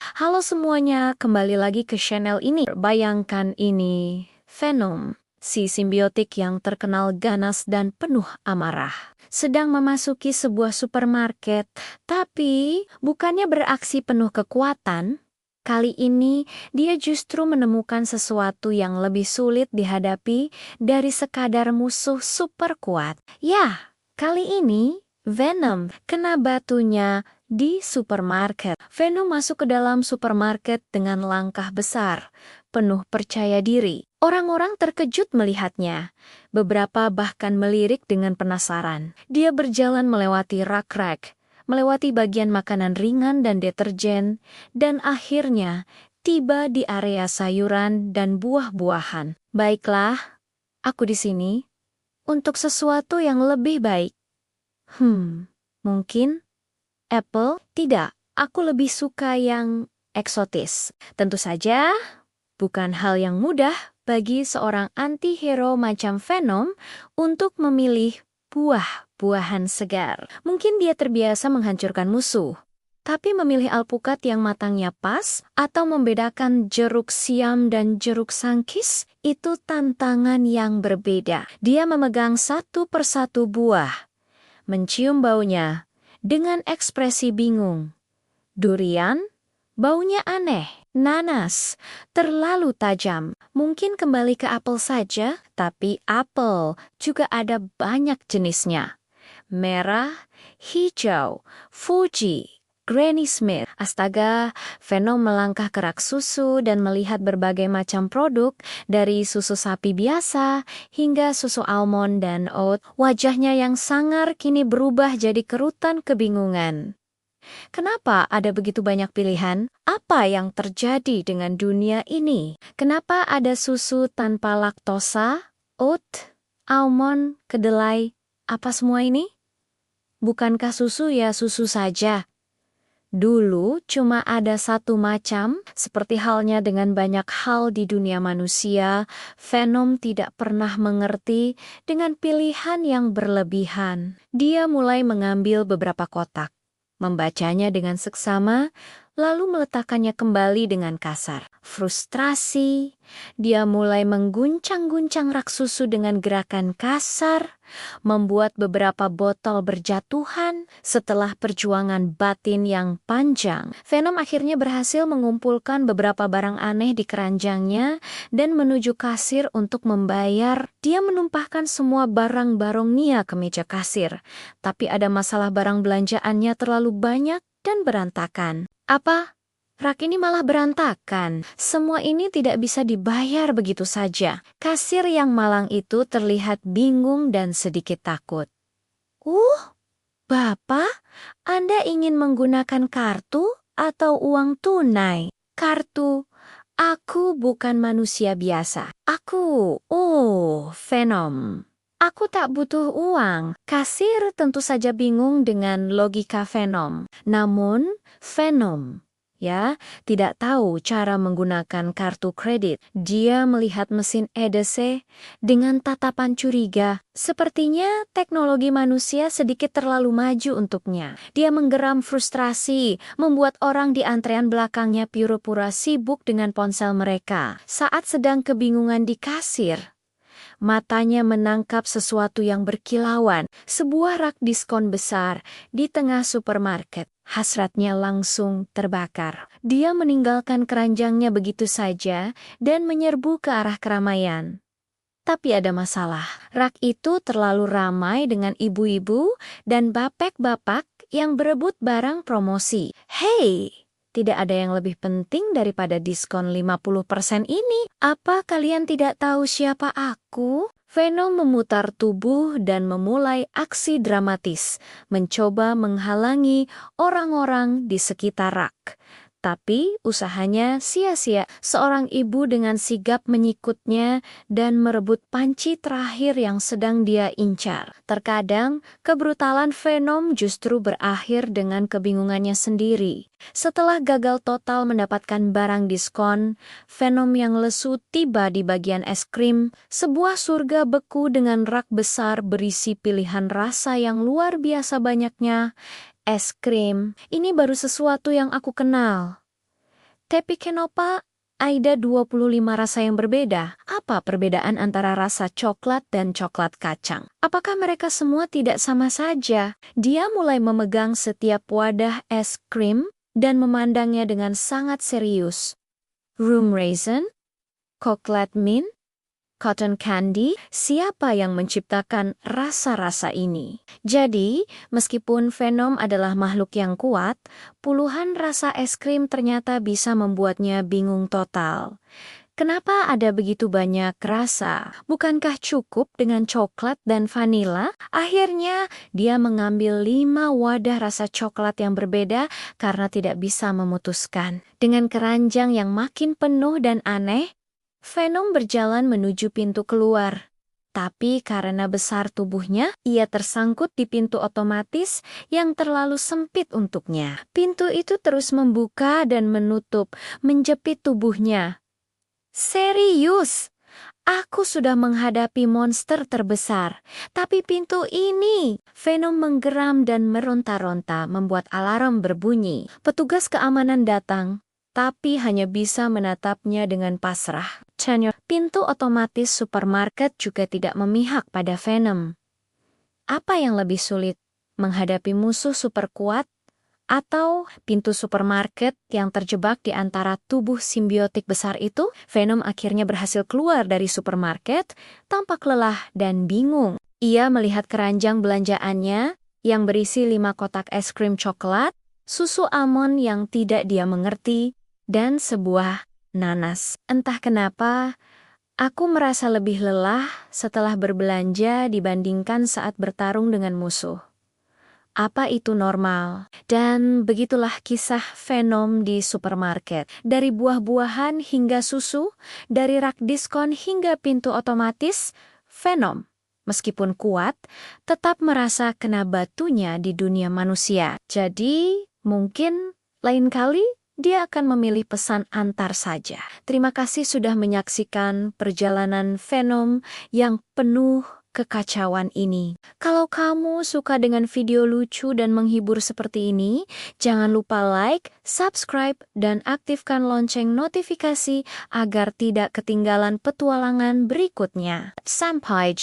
Halo semuanya, kembali lagi ke channel ini. Bayangkan ini, Venom, si simbiotik yang terkenal ganas dan penuh amarah, sedang memasuki sebuah supermarket, tapi bukannya beraksi penuh kekuatan. Kali ini, dia justru menemukan sesuatu yang lebih sulit dihadapi dari sekadar musuh super kuat. Ya, kali ini, Venom kena batunya di supermarket. Venom masuk ke dalam supermarket dengan langkah besar, penuh percaya diri. Orang-orang terkejut melihatnya. Beberapa bahkan melirik dengan penasaran. Dia berjalan melewati rak-rak, melewati bagian makanan ringan dan deterjen, dan akhirnya tiba di area sayuran dan buah-buahan. Baiklah, aku di sini untuk sesuatu yang lebih baik. Mungkin Apple? Tidak, aku lebih suka yang eksotis. Tentu saja, bukan hal yang mudah bagi seorang anti-hero macam Venom untuk memilih buah-buahan segar. Mungkin dia terbiasa menghancurkan musuh, tapi memilih alpukat yang matangnya pas atau membedakan jeruk siam dan jeruk sangkis itu tantangan yang berbeda. Dia memegang satu persatu buah, mencium baunya dengan ekspresi bingung. Durian, baunya aneh. Nanas, terlalu tajam. Mungkin kembali ke apel saja, tapi apel juga ada banyak jenisnya. Merah, hijau, Fuji, Granny Smith. Astaga, Venom melangkah ke rak susu dan melihat berbagai macam produk, dari susu sapi biasa hingga susu almond dan oat. Wajahnya yang sangar kini berubah jadi kerutan kebingungan. Kenapa ada begitu banyak pilihan? Apa yang terjadi dengan dunia ini? Kenapa ada susu tanpa laktosa, oat, almond, kedelai, apa semua ini? Bukankah susu ya susu saja? Dulu cuma ada satu macam, seperti halnya dengan banyak hal di dunia manusia, Venom tidak pernah mengerti dengan pilihan yang berlebihan. Dia mulai mengambil beberapa kotak, membacanya dengan seksama, lalu meletakkannya kembali dengan kasar. Frustrasi, dia mulai mengguncang-guncang rak susu dengan gerakan kasar, membuat beberapa botol berjatuhan setelah perjuangan batin yang panjang. Venom akhirnya berhasil mengumpulkan beberapa barang aneh di keranjangnya dan menuju kasir untuk membayar. Dia menumpahkan semua barang-barangnya ke meja kasir, tapi ada masalah barang belanjaannya terlalu banyak dan berantakan. Apa? Rak ini malah berantakan. Semua ini tidak bisa dibayar begitu saja. Kasir yang malang itu terlihat bingung dan sedikit takut. Bapak, Anda ingin menggunakan kartu atau uang tunai? Kartu. Aku bukan manusia biasa. Venom. Aku tak butuh uang. Kasir tentu saja bingung dengan logika Venom. Namun, Venom tidak tahu cara menggunakan kartu kredit. Dia melihat mesin EDC dengan tatapan curiga. Sepertinya teknologi manusia sedikit terlalu maju untuknya. Dia menggeram frustrasi, membuat orang di antrean belakangnya pura-pura sibuk dengan ponsel mereka. Saat sedang kebingungan di kasir, matanya menangkap sesuatu yang berkilauan, sebuah rak diskon besar di tengah supermarket. Hasratnya langsung terbakar. Dia meninggalkan keranjangnya begitu saja dan menyerbu ke arah keramaian. Tapi ada masalah. Rak itu terlalu ramai dengan ibu-ibu dan bapak-bapak yang berebut barang promosi. Hei! Tidak ada yang lebih penting daripada diskon 50% ini. Apa kalian tidak tahu siapa aku? Venom memutar tubuh dan memulai aksi dramatis, mencoba menghalangi orang-orang di sekitar rak. Tapi usahanya sia-sia. Seorang ibu dengan sigap menyikutnya dan merebut panci terakhir yang sedang dia incar. Terkadang, kebrutalan Venom justru berakhir dengan kebingungannya sendiri. Setelah gagal total mendapatkan barang diskon, Venom yang lesu tiba di bagian es krim, sebuah surga beku dengan rak besar berisi pilihan rasa yang luar biasa banyaknya. Es krim, ini baru sesuatu yang aku kenal. Tapi kenapa ada 25 rasa yang berbeda? Apa perbedaan antara rasa coklat dan coklat kacang? Apakah mereka semua tidak sama saja? Dia mulai memegang setiap wadah es krim dan memandangnya dengan sangat serius. Room raisin, coklat mint, cotton candy, siapa yang menciptakan rasa-rasa ini? Jadi, meskipun Venom adalah makhluk yang kuat, puluhan rasa es krim ternyata bisa membuatnya bingung total. Kenapa ada begitu banyak rasa? Bukankah cukup dengan coklat dan vanila? Akhirnya, dia mengambil 5 wadah rasa coklat yang berbeda karena tidak bisa memutuskan. Dengan keranjang yang makin penuh dan aneh, Venom berjalan menuju pintu keluar. Tapi karena besar tubuhnya, ia tersangkut di pintu otomatis yang terlalu sempit untuknya. Pintu itu terus membuka dan menutup, menjepit tubuhnya. Serius, aku sudah menghadapi monster terbesar. Tapi pintu ini, Venom menggeram dan meronta-ronta membuat alarm berbunyi. Petugas keamanan datang, tapi hanya bisa menatapnya dengan pasrah. Pintu otomatis supermarket juga tidak memihak pada Venom. Apa yang lebih sulit, menghadapi musuh super kuat atau pintu supermarket yang terjebak di antara tubuh simbiotik besar itu? Venom akhirnya berhasil keluar dari supermarket, tampak lelah dan bingung. Ia melihat keranjang belanjaannya yang berisi 5 kotak es krim coklat, susu almond yang tidak dia mengerti, dan sebuah nanas. Entah kenapa, aku merasa lebih lelah setelah berbelanja dibandingkan saat bertarung dengan musuh. Apa itu normal? Dan begitulah kisah Venom di supermarket. Dari buah-buahan hingga susu, dari rak diskon hingga pintu otomatis, Venom, meskipun kuat, tetap merasa kena batunya di dunia manusia. Jadi, mungkin lain kali dia akan memilih pesan antar saja. Terima kasih sudah menyaksikan perjalanan Venom yang penuh kekacauan ini. Kalau kamu suka dengan video lucu dan menghibur seperti ini, jangan lupa like, subscribe, dan aktifkan lonceng notifikasi agar tidak ketinggalan petualangan berikutnya. Sampai jumpa.